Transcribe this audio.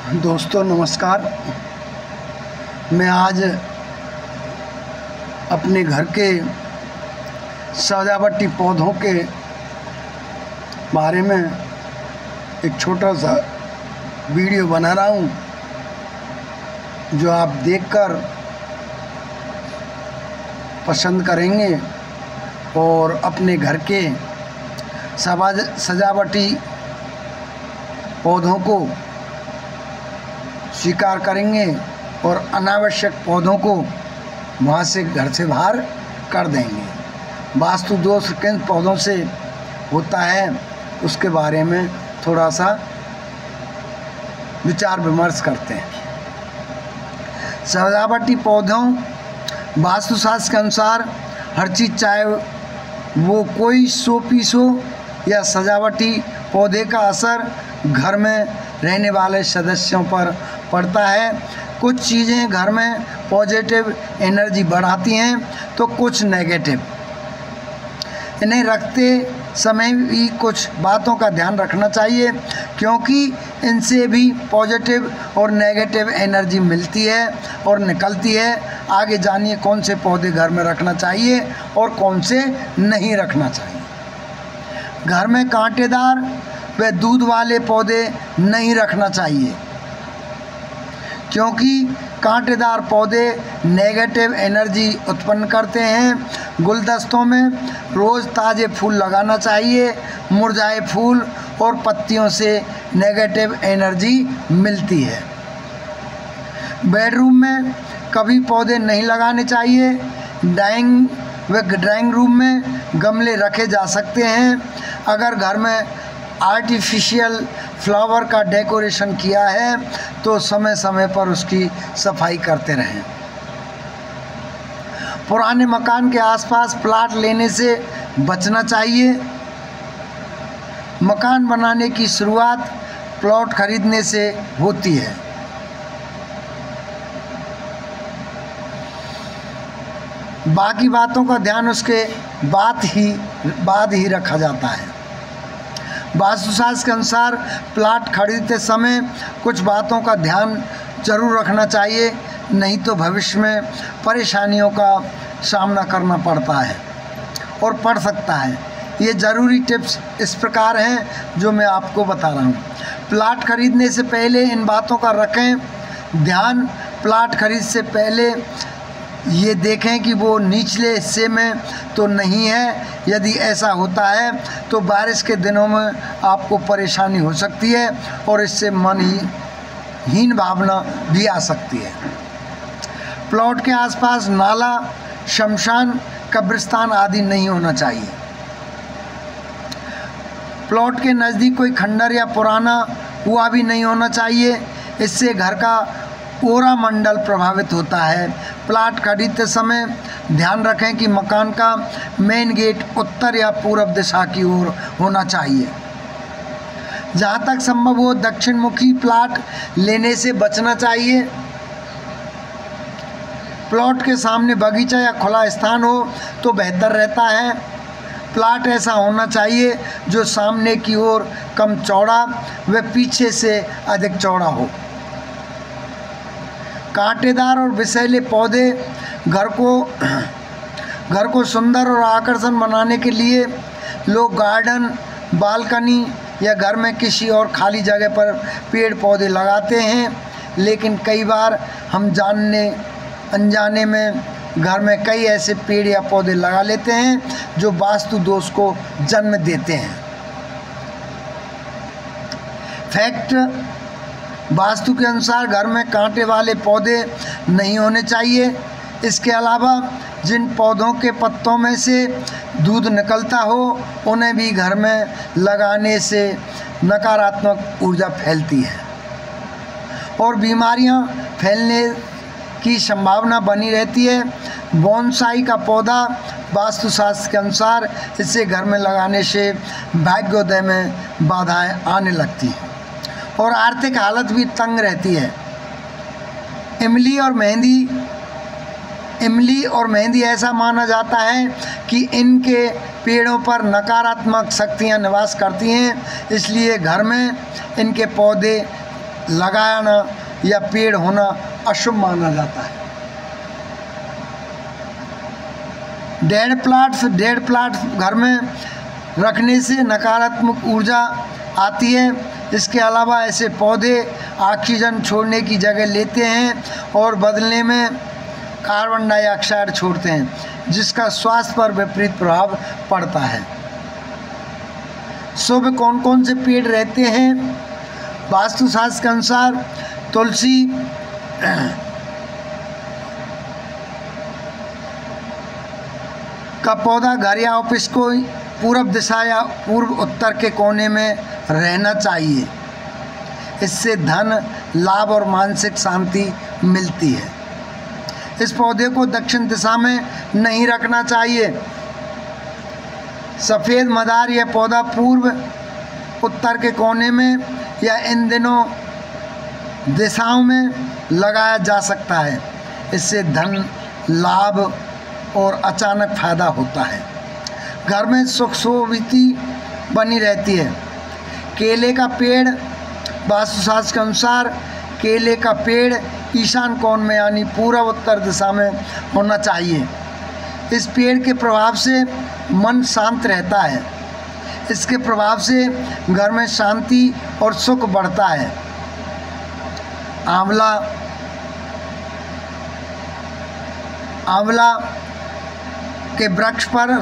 दोस्तों नमस्कार। मैं आज अपने घर के सजावटी पौधों के बारे में एक छोटा सा वीडियो बना रहा हूँ, जो आप देखकर पसंद करेंगे और अपने घर के सजावटी पौधों को स्वीकार करेंगे और अनावश्यक पौधों को वहाँ से घर से बाहर कर देंगे। वास्तु दोष किन पौधों से होता है उसके बारे में थोड़ा सा विचार विमर्श करते हैं। सजावटी पौधों वास्तुशास्त्र के अनुसार हर चीज़, चाहे वो कोई शो पीस हो या सजावटी पौधे का असर घर में रहने वाले सदस्यों पर पड़ता है। कुछ चीज़ें घर में पॉजिटिव एनर्जी बढ़ाती हैं तो कुछ नेगेटिव। इन्हें रखते समय भी कुछ बातों का ध्यान रखना चाहिए, क्योंकि इनसे भी पॉजिटिव और नेगेटिव एनर्जी मिलती है और निकलती है। आगे जानिए कौन से पौधे घर में रखना चाहिए और कौन से नहीं रखना चाहिए। घर में कांटेदार व दूध वाले पौधे नहीं रखना चाहिए, क्योंकि कांटेदार पौधे नेगेटिव एनर्जी उत्पन्न करते हैं। गुलदस्तों में रोज़ ताज़े फूल लगाना चाहिए। मुरझाए फूल और पत्तियों से नेगेटिव एनर्जी मिलती है। बेडरूम में कभी पौधे नहीं लगाने चाहिए। ड्राइंग रूम में गमले रखे जा सकते हैं। अगर घर में आर्टिफिशियल फ्लावर का डेकोरेशन किया है तो समय समय पर उसकी सफाई करते रहें। पुराने मकान के आसपास प्लाट लेने से बचना चाहिए। मकान बनाने की शुरुआत प्लॉट खरीदने से होती है। बाकी बातों का ध्यान उसके बाद ही रखा जाता है। वास्तुशास्त्र के अनुसार प्लाट खरीदते समय कुछ बातों का ध्यान जरूर रखना चाहिए, नहीं तो भविष्य में परेशानियों का सामना करना पड़ता है और पड़ सकता है। ये ज़रूरी टिप्स इस प्रकार हैं जो मैं आपको बता रहा हूँ। प्लाट खरीदने से पहले इन बातों का रखें ध्यान। प्लाट खरीद से पहले ये देखें कि वो निचले हिस्से में तो नहीं है। यदि ऐसा होता है तो बारिश के दिनों में आपको परेशानी हो सकती है और इससे हीन भावना भी आ सकती है। प्लॉट के आसपास नाला, शमशान, कब्रिस्तान आदि नहीं होना चाहिए। प्लॉट के नज़दीक कोई खंडर या पुराना कुआं भी नहीं होना चाहिए। इससे घर का ओरा मंडल प्रभावित होता है। प्लाट खरीदते समय ध्यान रखें कि मकान का मेन गेट उत्तर या पूर्व दिशा की ओर होना चाहिए। जहाँ तक संभव हो दक्षिण मुखी प्लाट लेने से बचना चाहिए। प्लॉट के सामने बगीचा या खुला स्थान हो तो बेहतर रहता है। प्लाट ऐसा होना चाहिए जो सामने की ओर कम चौड़ा व पीछे से अधिक चौड़ा हो। कांटेदार और विषैले पौधे घर को सुंदर और आकर्षण बनाने के लिए लोग गार्डन, बालकनी या घर में किसी और खाली जगह पर पेड़ पौधे लगाते हैं, लेकिन कई बार हम जानने अनजाने में घर में कई ऐसे पेड़ या पौधे लगा लेते हैं जो वास्तु दोष को जन्म देते हैं। फैक्ट: वास्तु के अनुसार घर में कांटे वाले पौधे नहीं होने चाहिए। इसके अलावा जिन पौधों के पत्तों में से दूध निकलता हो उन्हें भी घर में लगाने से नकारात्मक ऊर्जा फैलती है और बीमारियां फैलने की संभावना बनी रहती है। बोनसाई का पौधा वास्तुशास्त्र के अनुसार इसे घर में लगाने से भाग्योदय में बाधाएं आने लगती हैं और आर्थिक हालत भी तंग रहती है। इमली और मेहंदी ऐसा माना जाता है कि इनके पेड़ों पर नकारात्मक शक्तियां निवास करती हैं, इसलिए घर में इनके पौधे लगाना या पेड़ होना अशुभ माना जाता है। डेड प्लांट्स घर में रखने से नकारात्मक ऊर्जा आती है। इसके अलावा ऐसे पौधे ऑक्सीजन छोड़ने की जगह लेते हैं और बदले में कार्बन डाइऑक्साइड छोड़ते हैं, जिसका स्वास्थ्य पर विपरीत प्रभाव पड़ता है। शुभ कौन कौन से पेड़ रहते हैं? वास्तुशास्त्र के अनुसार तुलसी का पौधा घर या ऑफिस को पूर्व दिशा या पूर्व उत्तर के कोने में रहना चाहिए। इससे धन लाभ और मानसिक शांति मिलती है। इस पौधे को दक्षिण दिशा में नहीं रखना चाहिए। सफ़ेद मदार यह पौधा पूर्व उत्तर के कोने में या इन दिनों दिशाओं में लगाया जा सकता है। इससे धन लाभ और अचानक फायदा होता है। घर में सुख शोभिती बनी रहती है। केले का पेड़ वास्तुशास्त्र के अनुसार केले का पेड़ ईशान कोण में यानी पूर्व उत्तर दिशा में होना चाहिए। इस पेड़ के प्रभाव से मन शांत रहता है। इसके प्रभाव से घर में शांति और सुख बढ़ता है। आंवला के वृक्ष पर